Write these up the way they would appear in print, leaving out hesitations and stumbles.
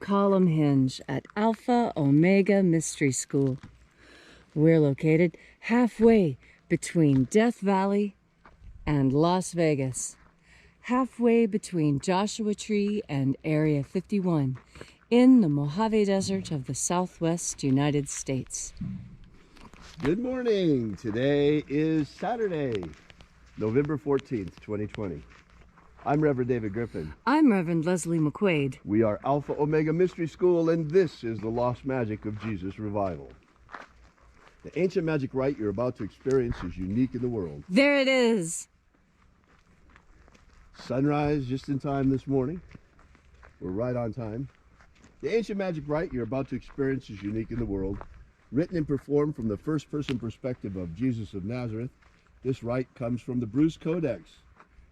column hinge at Alpha Omega Mystery School. We're located halfway between Death Valley and Las Vegas, halfway between Joshua Tree and Area 51 in the Mojave Desert of the Southwest United States. Good morning. Today is Saturday, November 14th, 2020. I'm Reverend David Griffin. I'm Reverend Leslie McQuaid. We are Alpha Omega Mystery School, and this is the Lost Magic of Jesus Revival. The ancient magic rite you're about to experience is unique in the world. There it is. Sunrise just in time this morning. We're right on time. The ancient magic rite you're about to experience is unique in the world. Written and performed from the first-person perspective of Jesus of Nazareth, this rite comes from the Bruce Codex,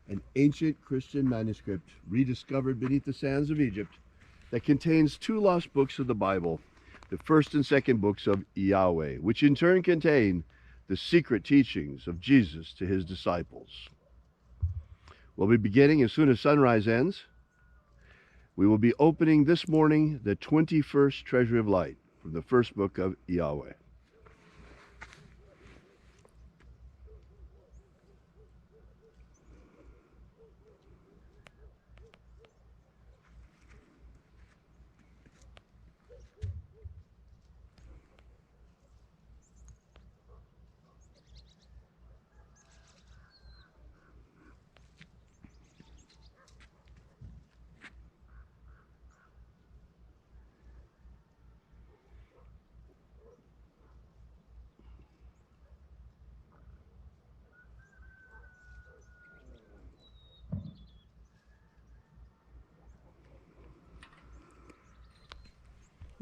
an ancient Christian manuscript rediscovered beneath the sands of Egypt that contains two lost books of the Bible, the first and second books of Yahweh, which in turn contain the secret teachings of Jesus to his disciples. We'll be beginning as soon as sunrise ends. We will be opening this morning the 21st Treasury of Light from the first book of Yahweh.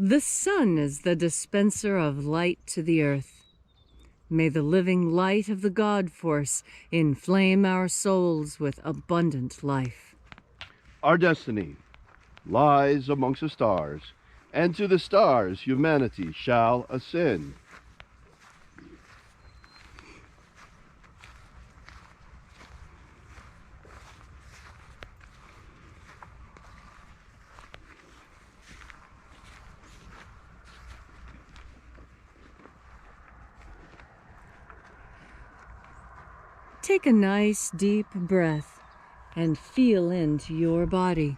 The sun is the dispenser of light to the earth. May the living light of the God force inflame our souls with abundant life. Our destiny lies amongst the stars, and to the stars humanity shall ascend. Take a nice deep breath and feel into your body.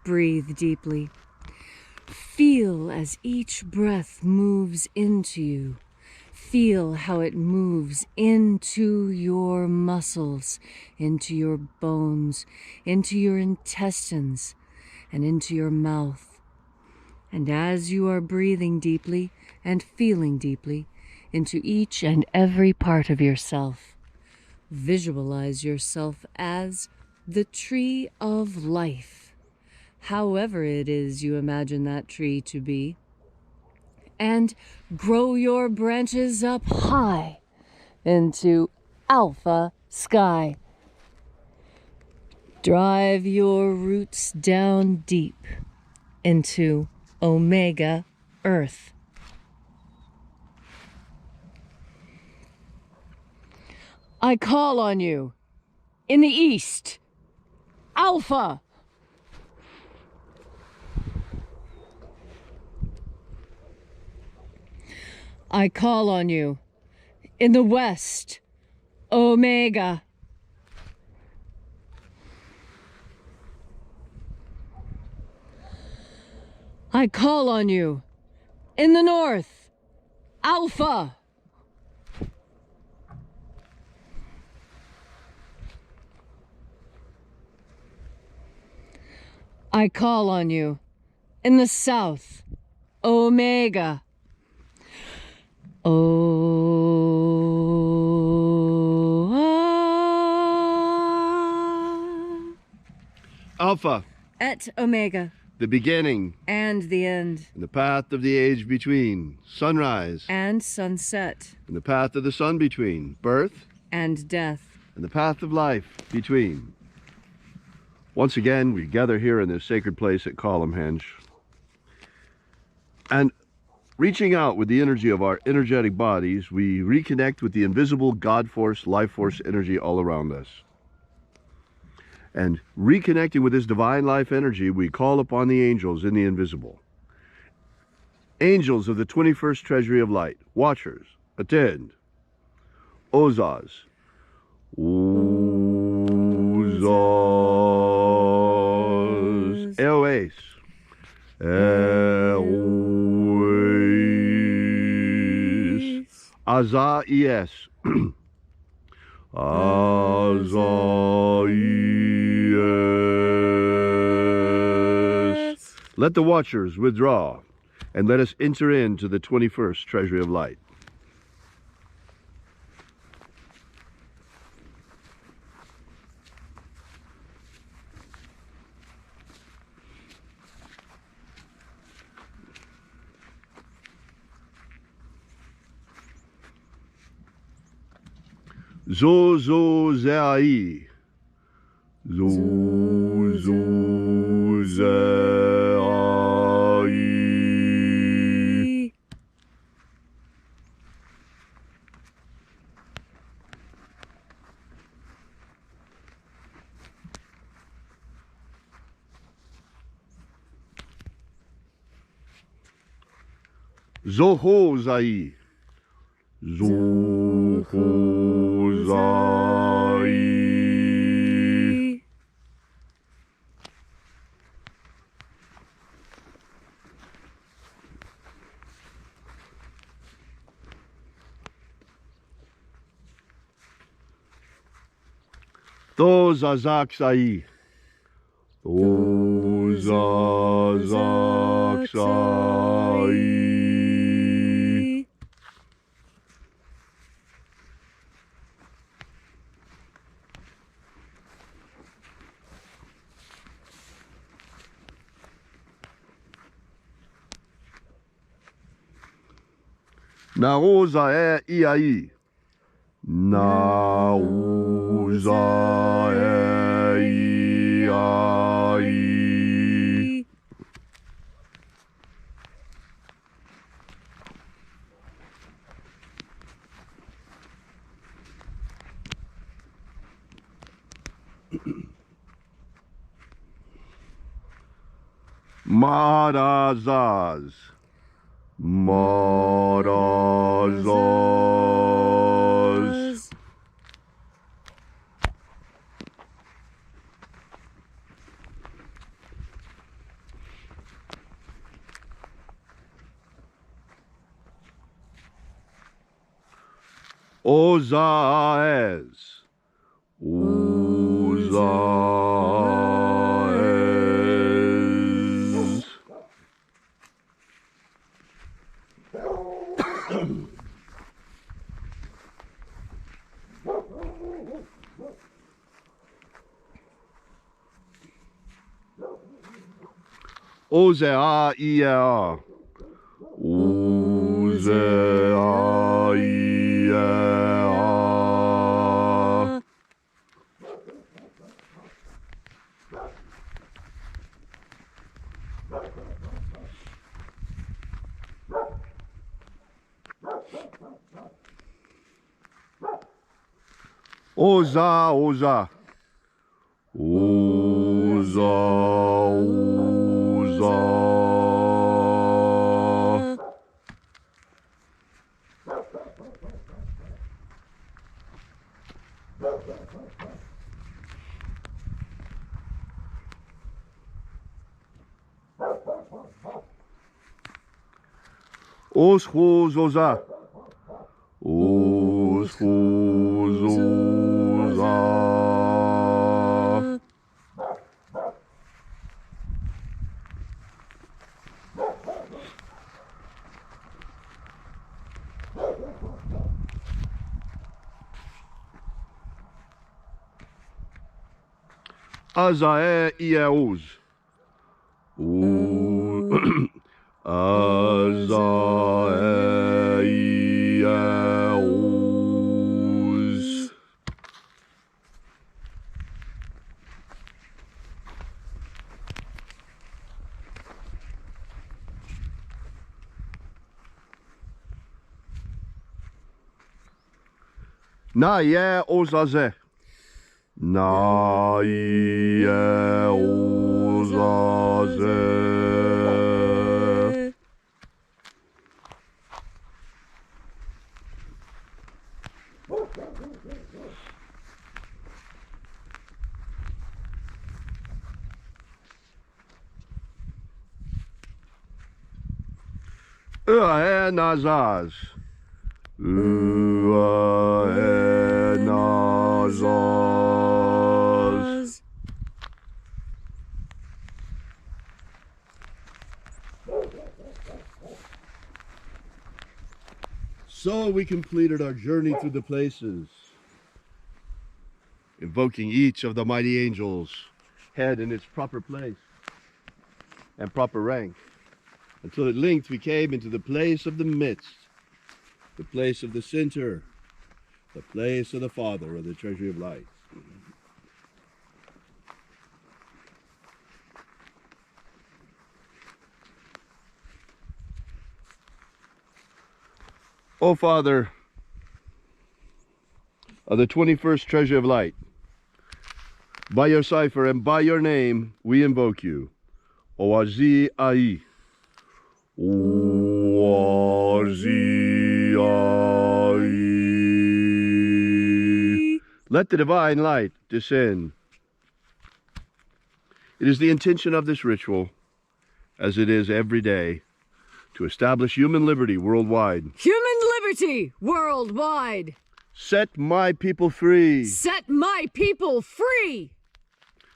Breathe deeply. Feel as each breath moves into you. Feel how it moves into your muscles, into your bones, into your intestines, and into your mouth. And as you are breathing deeply and feeling deeply into each and every part of yourself, visualize yourself as the tree of life, however it is you imagine that tree to be, and grow your branches up high into Alpha Sky. Drive your roots down deep into Omega Earth. I call on you in the east, Alpha. I call on you in the west, Omega. I call on you in the north, Alpha. I call on you in the south, Omega. Alpha, Et Omega, the beginning and the end, and the path of the age between, sunrise and sunset, and the path of the sun between, birth and death, and the path of life between. Once again, we gather here in this sacred place at Column Hinge, and reaching out with the energy of our energetic bodies, we reconnect with the invisible God force, life force energy all around us. And reconnecting with this divine life energy, we call upon the angels in the invisible. Angels of the 21st Treasury of Light, watchers, attend. Ozaz. Ozaz. Eoes. Eoes. Azaies. Azaies. Let the watchers withdraw, and let us enter into the 21st Treasury of Light. Zozozai. Zozozai. Zohozai. Zohozai. Thozazaksai. Thozazaksai. Naoza e iai. Naoza e iai. Marazaz. Marazaz. Ozaez. Ozaez. Ozea ia. Ozea ia. Oza, oza. Oza, oza. Oschozoza. Oschozoza. Azae Iaouz. Azae Iaouz. Na ye ozaze. 나이에 오사세. 으아에 나자스. 으아에 나자스. So we completed our journey through the places, invoking each of the mighty angels' head in its proper place and proper rank, until at length we came into the place of the midst, the place of the center, the place of the Father of the treasury of light. O Father of the 21st treasure of light, by your cipher and by your name we invoke you. Oazi Ai. Oazi Ai. Let the divine light descend. It is the intention of this ritual, as it is every day, to establish human liberty worldwide. Human liberty worldwide. Set my people free. Set my people free.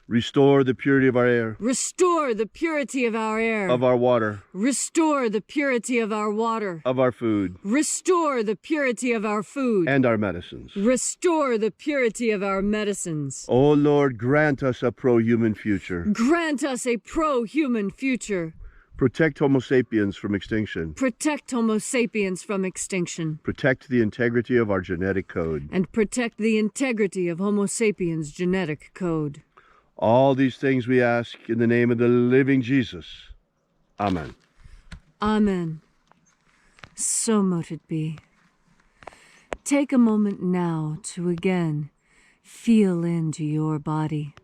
Restore the purity of our air. Restore the purity of our air. Of our water. Restore the purity of our water. Of our food. Restore the purity of our food. And our medicines. Restore the purity of our medicines. O Lord, grant us a pro-human future. Grant us a pro-human future. Protect Homo sapiens from extinction. Protect Homo sapiens from extinction. Protect the integrity of our genetic code. And protect the integrity of Homo sapiens' genetic code. All these things we ask in the name of the living Jesus. Amen. Amen. So mote it be. Take a moment now to again feel into your body.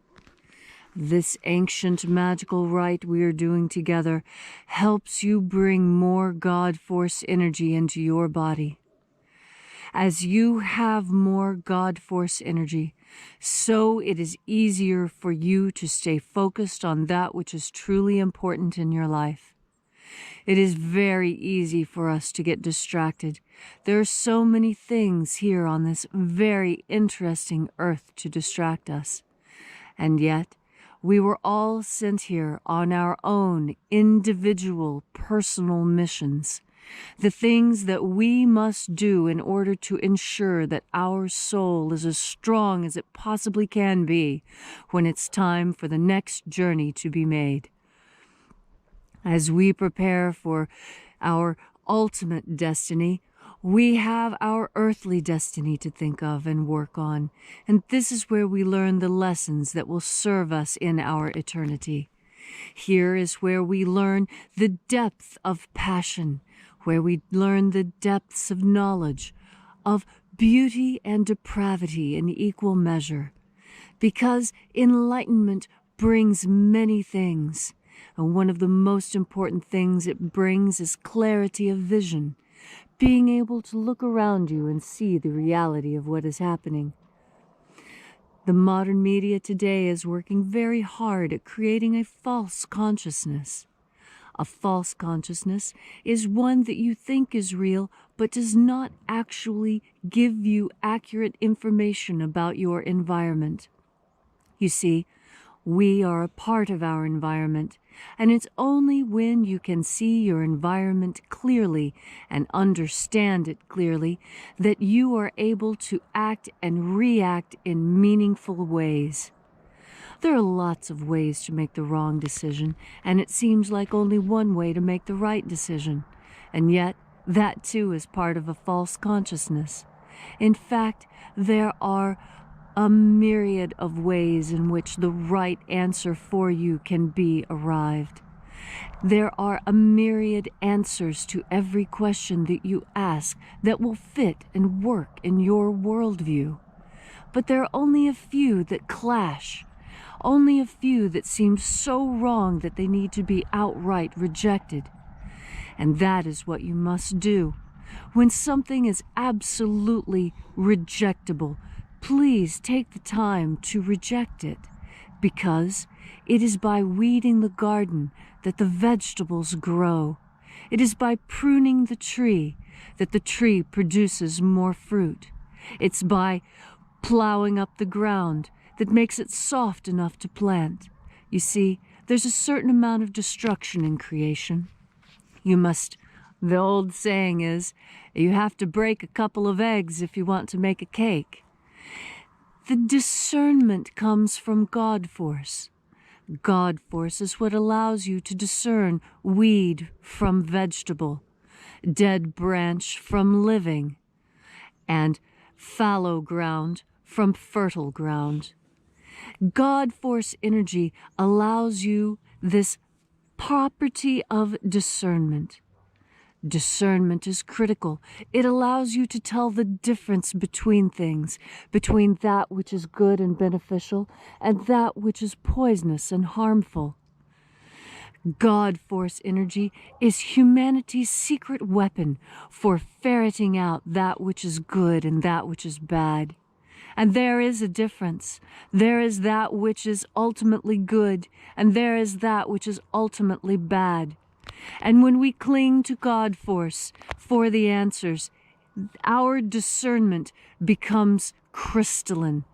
This ancient magical rite we are doing together helps you bring more God Force energy into your body. As you have more God Force energy, so it is easier for you to stay focused on that which is truly important in your life. It is very easy for us to get distracted. There are so many things here on this very interesting earth to distract us. And yet, we were all sent here on our own individual personal missions, the things that we must do in order to ensure that our soul is as strong as it possibly can be when it's time for the next journey to be made. As we prepare for our ultimate destiny, we have our earthly destiny to think of and work on, and this is where we learn the lessons that will serve us in our eternity. Here is where we learn the depth of passion, where we learn the depths of knowledge, of beauty and depravity in equal measure, because enlightenment brings many things, and one of the most important things it brings is clarity of vision, being able to look around you and see the reality of what is happening. The modern media today is working very hard at creating a false consciousness. A false consciousness is one that you think is real, but does not actually give you accurate information about your environment. You see, we are a part of our environment, and it's only when you can see your environment clearly and understand it clearly that you are able to act and react in meaningful ways. There are lots of ways to make the wrong decision, and it seems like only one way to make the right decision. And yet, that too is part of a false consciousness. In fact, there are a myriad of ways in which the right answer for you can be arrived. There are a myriad answers to every question that you ask that will fit and work in your worldview. but there are only a few that clash, only a few that seem so wrong that they need to be outright rejected. And that is what you must do. When something is absolutely rejectable, please take the time to reject it, because it is by weeding the garden that the vegetables grow. It is by pruning the tree that the tree produces more fruit. It's by plowing up the ground that makes it soft enough to plant. You see, there's a certain amount of destruction in creation. The old saying is, you have to break a couple of eggs if you want to make a cake. The discernment comes from God force. God force is what allows you to discern weed from vegetable, dead branch from living, and fallow ground from fertile ground. God force energy allows you this property of discernment. Discernment is critical. It allows you to tell the difference between things, between that which is good and beneficial and that which is poisonous and harmful. God force energy is humanity's secret weapon for ferreting out that which is good and that which is bad. And there is a difference. There is that which is ultimately good, and there is that which is ultimately bad. And when we cling to God force for the answers, our discernment becomes crystalline.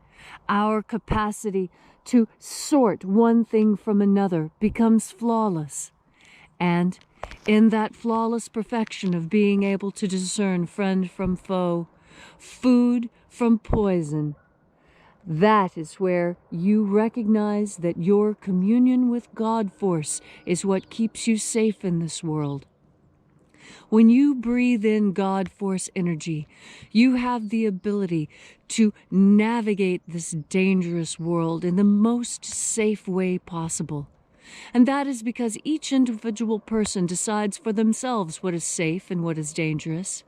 Our capacity to sort one thing from another becomes flawless. And in that flawless perfection of being able to discern friend from foe, food from poison, that is where you recognize that your communion with God force is what keeps you safe in this world. When you breathe in God force energy, you have the ability to navigate this dangerous world in the most safe way possible. And that is because each individual person decides for themselves what is safe and what is dangerous.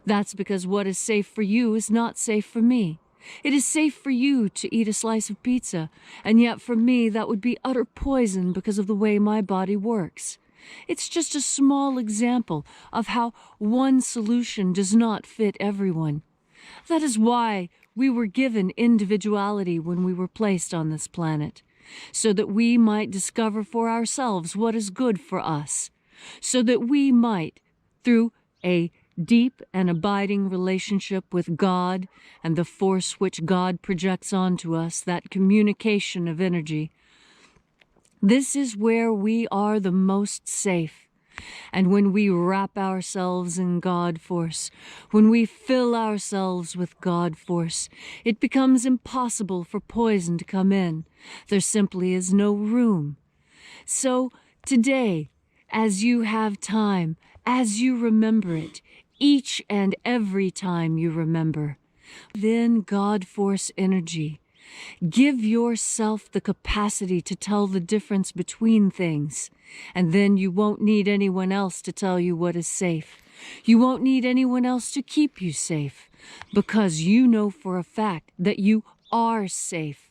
That's because what is safe for you is not safe for me. It is safe for you to eat a slice of pizza, and yet for me that would be utter poison because of the way my body works. It's just a small example of how one solution does not fit everyone. That is why we were given individuality when we were placed on this planet, so that we might discover for ourselves what is good for us, so that we might, through a deep and abiding relationship with God and the force which God projects onto us, that communication of energy. This is where we are the most safe. And when we wrap ourselves in God force, when we fill ourselves with God force, it becomes impossible for poison to come in. There simply is no room. So today, as you have time, as you remember it, each and every time you remember, then God force energy. Give yourself the capacity to tell the difference between things, and then you won't need anyone else to tell you what is safe. You won't need anyone else to keep you safe, because you know for a fact that you are safe,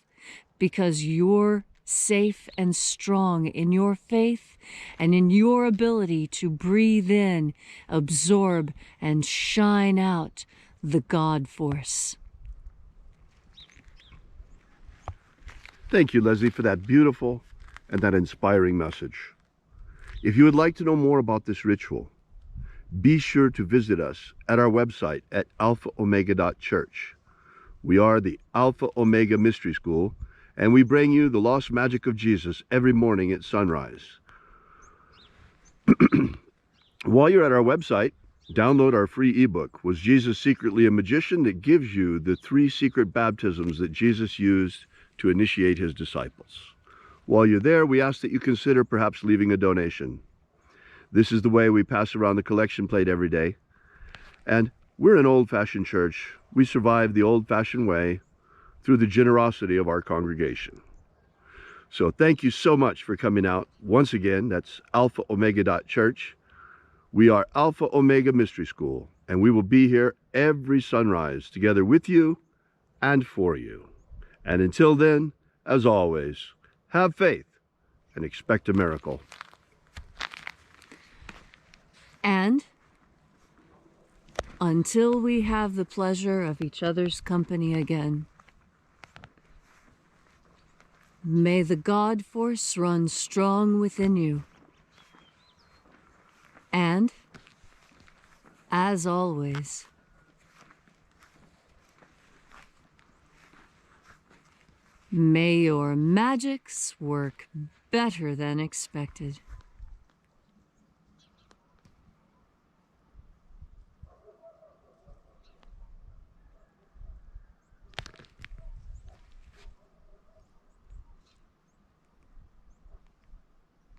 because you're safe and strong in your faith and in your ability to breathe in, absorb, and shine out the God force. Thank you, Leslie, for that beautiful and that inspiring message. If you would like to know more about this ritual, be sure to visit us at our website at alphaomega.church. We are the Alpha Omega Mystery School, and we bring you the lost magic of Jesus every morning at sunrise. While you're at our website, download our free ebook, Was Jesus Secretly a Magician? That gives you the 3 secret baptisms that Jesus used to initiate his disciples. While you're there, we ask that you consider perhaps leaving a donation. This is the way we pass around the collection plate every day. And we're an old-fashioned church. We survive the old-fashioned way through the generosity of our congregation. So thank you so much for coming out. Once again, that's alphaomega.church. We are Alpha Omega Mystery School, and we will be here every sunrise together with you and for you. And until then, as always, have faith and expect a miracle. And until we have the pleasure of each other's company again, may the God force run strong within you. And, as always, may your magics work better than expected.